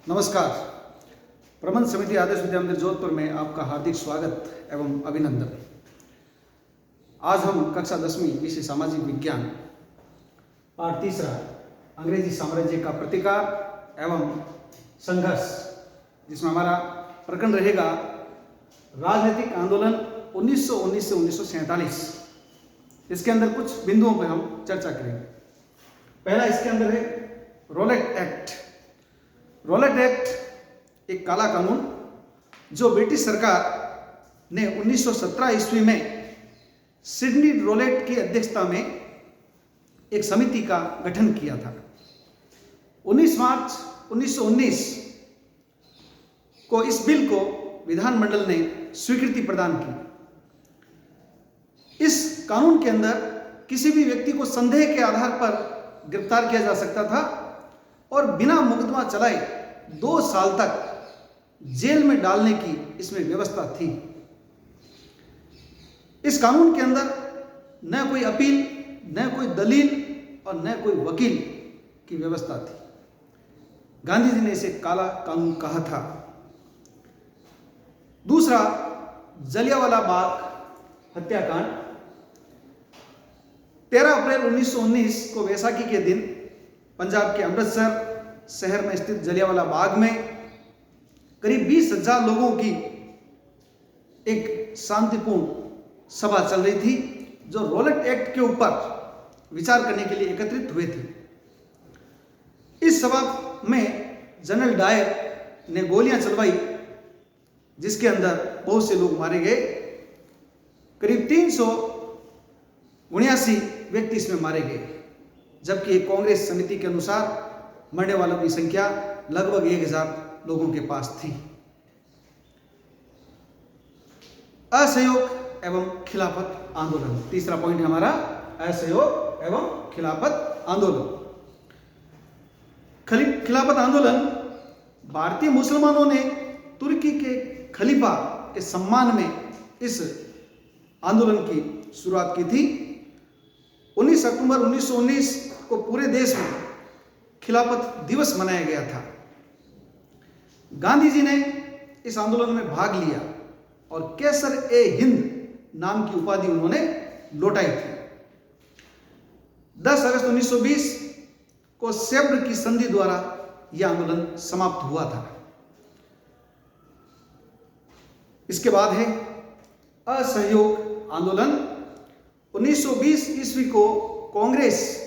नमस्कार। प्रबंध समिति आदर्श विद्या मंदिर जोधपुर में आपका हार्दिक स्वागत एवं अभिनंदन। आज हम कक्षा 10वीं विषय सामाजिक विज्ञान पाठ तीसरा अंग्रेजी साम्राज्य का प्रतिकार एवं संघर्ष, जिसमें हमारा प्रकरण रहेगा राजनीतिक आंदोलन 1919 से 1947। इसके अंदर कुछ बिंदुओं पर हम चर्चा करेंगे। पहला इसके अंदर है रॉलेट एक्ट। रॉलेट एक्ट एक काला कानून जो ब्रिटिश सरकार ने 1917 ईस्वी में सिडनी रॉलेट की अध्यक्षता में एक समिति का गठन किया था। 19 मार्च 1919 को इस बिल को विधानमंडल ने स्वीकृति प्रदान की। इस कानून के अंदर किसी भी व्यक्ति को संदेह के आधार पर गिरफ्तार किया जा सकता था और बिना मुकदमा चलाए 2 साल तक जेल में डालने की इसमें व्यवस्था थी। इस कानून के अंदर न कोई अपील, न कोई दलील और न कोई वकील की व्यवस्था थी। गांधी जी ने इसे काला कानून कहा था। दूसरा, जलियांवाला बाग हत्याकांड। 13 अप्रैल 1919 को वैसाखी के दिन पंजाब के अमृतसर शहर में स्थित जलियांवाला बाग में करीब 20,000 लोगों की एक शांतिपूर्ण सभा चल रही थी, जो रॉलेट एक्ट के ऊपर विचार करने के लिए एकत्रित हुए थे। इस सभा में जनरल डायर ने गोलियां चलवाई, जिसके अंदर बहुत से लोग मारे गए। करीब 379 व्यक्ति इसमें मारे गए, जबकि कांग्रेस समिति के अनुसार मरने वालों की संख्या लगभग 1000 लोगों के पास थी। असहयोग एवं खिलाफत आंदोलन, तीसरा पॉइंट है हमारा असहयोग एवं खिलाफत आंदोलन। खिलाफत आंदोलन भारतीय मुसलमानों ने तुर्की के खलीफा के सम्मान में इस आंदोलन की शुरुआत की थी। 19 अक्टूबर 1919 को पूरे देश में खिलाफत दिवस मनाया गया था। गांधी जी ने इस आंदोलन में भाग लिया और कैसर-ए-हिंद नाम की उपाधि उन्होंने लौटाई थी। 10 अगस्त 1920 को सेब्र की संधि द्वारा यह आंदोलन समाप्त हुआ था। इसके बाद है असहयोग आंदोलन। 1920 ईस्वी को कांग्रेस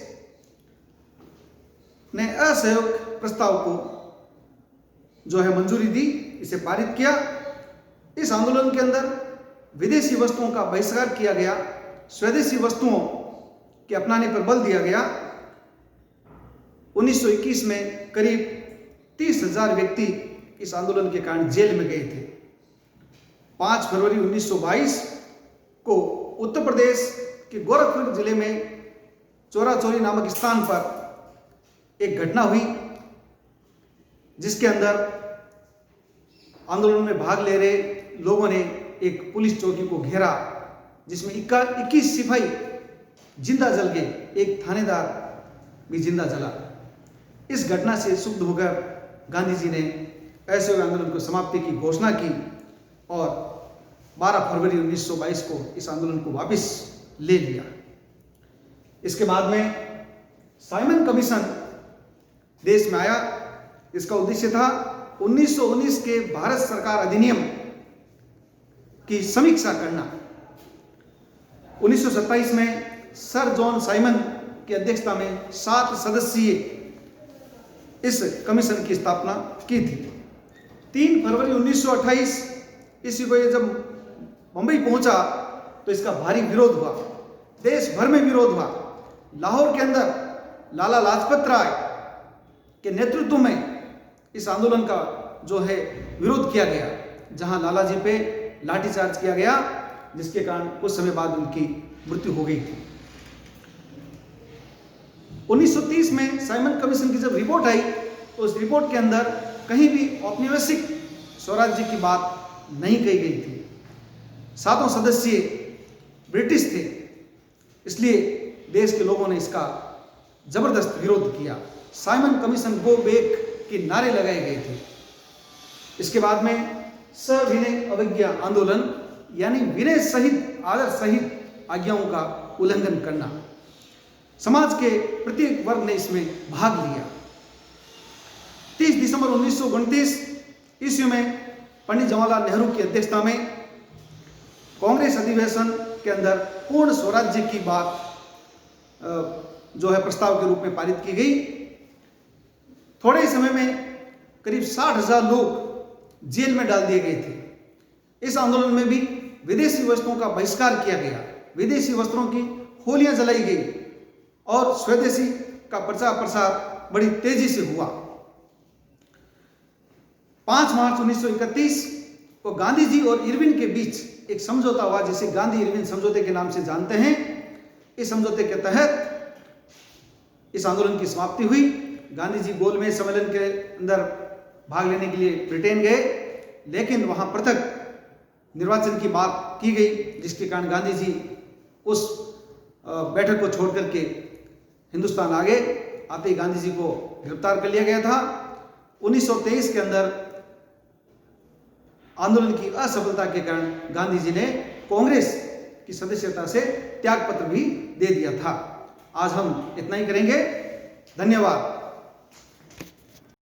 ने असहयोग प्रस्ताव को जो है मंजूरी दी, इसे पारित किया। इस आंदोलन के अंदर विदेशी वस्तुओं का बहिष्कार किया गया, स्वदेशी वस्तुओं के अपनाने पर बल दिया गया। 1921 में करीब 30,000 व्यक्ति इस आंदोलन के कारण जेल में गए थे। 5 फरवरी 1922 को उत्तर प्रदेश के गोरखपुर जिले में चोरा-चोरी नामक स्थान पर एक घटना हुई, जिसके अंदर आंदोलन में भाग ले रहे लोगों ने एक पुलिस चौकी को घेरा, जिसमें 21 सिपाही जिंदा जल गए, एक थानेदार भी जिंदा जला। इस घटना से क्षुब्ध होकर गांधी जी ने असहयोग आंदोलन को समाप्ति की घोषणा की और 12 फरवरी 1922 को इस आंदोलन को वापस ले लिया। इसके बाद में साइमन कमीशन देश में आया। इसका उद्देश्य था 1919 के भारत सरकार अधिनियम की समीक्षा करना। 1927 में सर जॉन साइमन की अध्यक्षता में 7 सदस्यीय इस कमीशन की स्थापना की थी। 3 फरवरी 1928 ईस्वी को ये जब मुंबई पहुंचा तो इसका भारी विरोध हुआ, देश भर में विरोध हुआ। लाहौर के अंदर लाला लाजपत राय के नेतृत्व में इस आंदोलन का जो है विरोध किया गया, जहां लाला जी पे लाठीचार्ज किया गया, जिसके कारण कुछ समय बाद उनकी मृत्यु हो गई थी। 1930 में साइमन कमीशन की जब रिपोर्ट आई तो उस रिपोर्ट के अंदर कहीं भी औपनिवेशिक स्वराज्य की बात नहीं कही गई थी। 7 सदस्य ब्रिटिश थे, इसलिए देश के लोगों ने इसका जबरदस्त विरोध किया। साइमन कमीशन गो बैक के नारे लगाए गए थे। इसके बाद में सविनय अवज्ञा आंदोलन, यानी विनय सहित आदर सहित आज्ञाओं का उल्लंघन करना। समाज के प्रत्येक वर्ग ने इसमें भाग लिया। 30 दिसंबर 1929 ईस्वी में पंडित जवाहरलाल नेहरू की अध्यक्षता में कांग्रेस अधिवेशन के अंदर पूर्ण स्वराज्य की बात जो है प्रस्ताव के रूप में पारित की गई। थोड़े ही समय में करीब 60,000 लोग जेल में डाल दिए गए थे। इस आंदोलन में भी विदेशी वस्त्रों का बहिष्कार किया गया, विदेशी वस्त्रों की होलियां जलाई गई और स्वदेशी का प्रचार प्रसार बड़ी तेजी से हुआ। 5 मार्च 1931 को गांधी जी और इरविन के बीच एक समझौता हुआ, जिसे गांधी इरविन समझौते के नाम से जानते हैं। इस समझौते के तहत इस आंदोलन की समाप्ति हुई। गांधी जी गोलमेज सम्मेलन के अंदर भाग लेने के लिए ब्रिटेन गए, लेकिन वहां पृथक निर्वाचन की बात की गई, जिसके कारण गांधी जी उस बैठक को छोड़ करके हिंदुस्तान आ गए। आते ही गांधी जी को गिरफ्तार कर लिया गया था। 1923 के अंदर आंदोलन की असफलता के कारण गांधी जी ने कांग्रेस की सदस्यता से त्यागपत्र भी दे दिया था। आज हम इतना ही करेंगे। धन्यवाद।